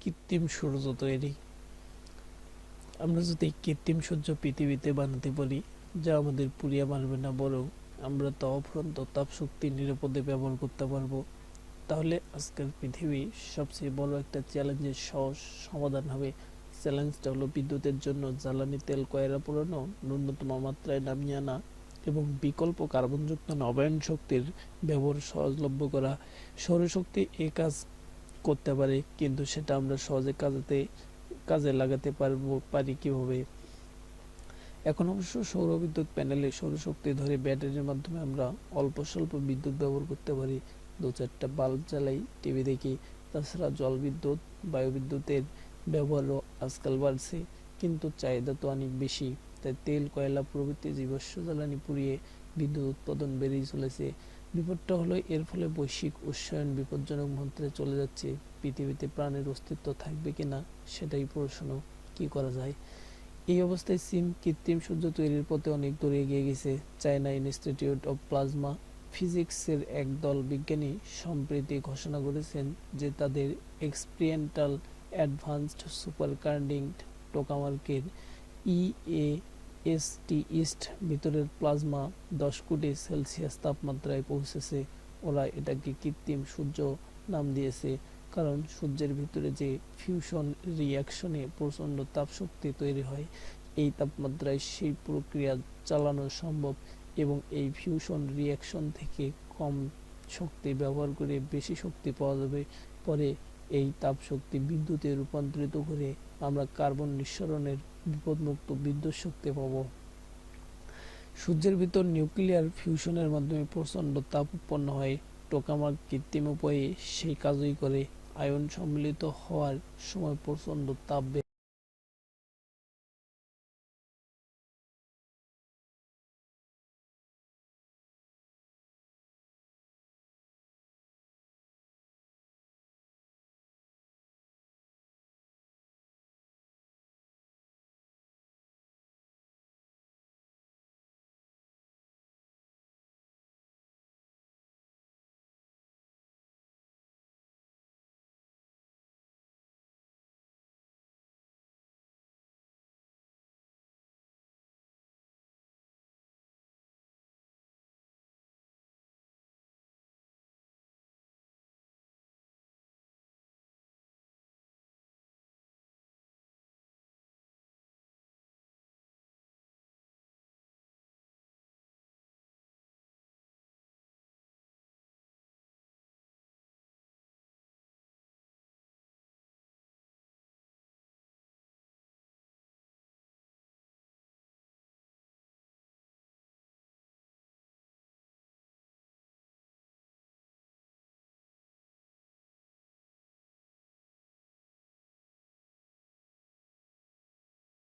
কৃত্রিম সূর্য তৈরি। আমরা যদি কৃত্রিম সূর্য পৃথিবীতে বানাতে পারি, যা আমাদের পুড়িয়ে মারবে না, বরং আমরা তা অফুরন্ত তাপ শক্তি নিরাপদে ব্যবহার করতে পারবো, তাহলে আজকের পৃথিবী সবচেয়ে বড় একটা চ্যালেঞ্জের সহজ সমাধান হবে। চ্যালেঞ্জটা হলো বিদ্যুতের জন্য জ্বালানি তেল কয়লা পোড়ানো ন্যূনতম মাত্রায় নামিয়ে আনা এবং বিকল্প কার্বনযুক্ত নবায়ন শক্তির ব্যবহার সহজলভ্য করা। সৌরশক্তি এই কাজ করতে পারে, কিন্তু সেটা আমরা সহজে কাজে লাগাতে পারি কিভাবে? এখন অবশ্য সৌর বিদ্যুৎ প্যানেলে সৌরশক্তি ধরে ব্যাটারির মাধ্যমে আমরা অল্প স্বল্প বিদ্যুৎ ব্যবহার করতে পারি। 2-4টা বাল্ব জ্বালাই, টিভি দেখি। তাছাড়া জল বিদ্যুৎ, বায়ু বিদ্যুতের ব্যবহারও আজকাল বাড়ছে, কিন্তু চাহিদা তো অনেক বেশি। তাই তেল, কয়লা প্রভৃতি জীবাশ্ম জ্বালানি পুড়িয়ে বিদ্যুৎ উৎপাদন বেড়েই চলেছে। বিপদটা হলো, এর ফলে বৈশ্বিক উষ্ণায়ন বিপজ্জনক মাত্রায় চলে যাচ্ছে। পৃথিবীতে প্রাণের অস্তিত্ব থাকবে কিনা সেটাই প্রশ্ন। কি করা যায়? এই অবস্থায় চীন কৃত্রিম সূর্য তৈরির পথে অনেক দূর এগিয়ে গেছে। চায়না ইনস্টিটিউট অব প্লাজমা ফিজিক্সের একদল বিজ্ঞানী সম্প্রতি ঘোষণা করেছেন যে তাদের experimental advanced superconducting টোকামার্কের EAST east ভিতরের প্লাজমা 10 কোটি সেলসিয়াস তাপমাত্রায় পৌঁছেছে। ওরা এটাকে কৃত্রিম সূর্য নাম দিয়েছে, কারণ সূর্যের ভিতরে যে ফিউশন রিয়াকশনে প্রচণ্ড তাপশক্তি তৈরি হয়, এই তাপমাত্রায় সেই প্রক্রিয়া চালানো সম্ভব এবং এই ফিউশন রিয়াকশন থেকে কম শক্তি ব্যবহার করে বেশি শক্তি পাওয়া যাবে। পরে এই তাপশক্তি বিদ্যুতে রূপান্তরিত করে আমরা কার্বন নিঃসরণের বিপদমুক্ত বিদ্যুৎ শক্তি পাব। সূর্যের ভিতর নিউক্লিয়ার ফিউশনের মাধ্যমে প্রচণ্ড তাপ উৎপন্ন হয়। টোকামার্ক কৃত্রিম উপায়ে সেই কাজই করে। আয়ন সম্মিলিত হওয়ার সময় প্রচণ্ড তাপ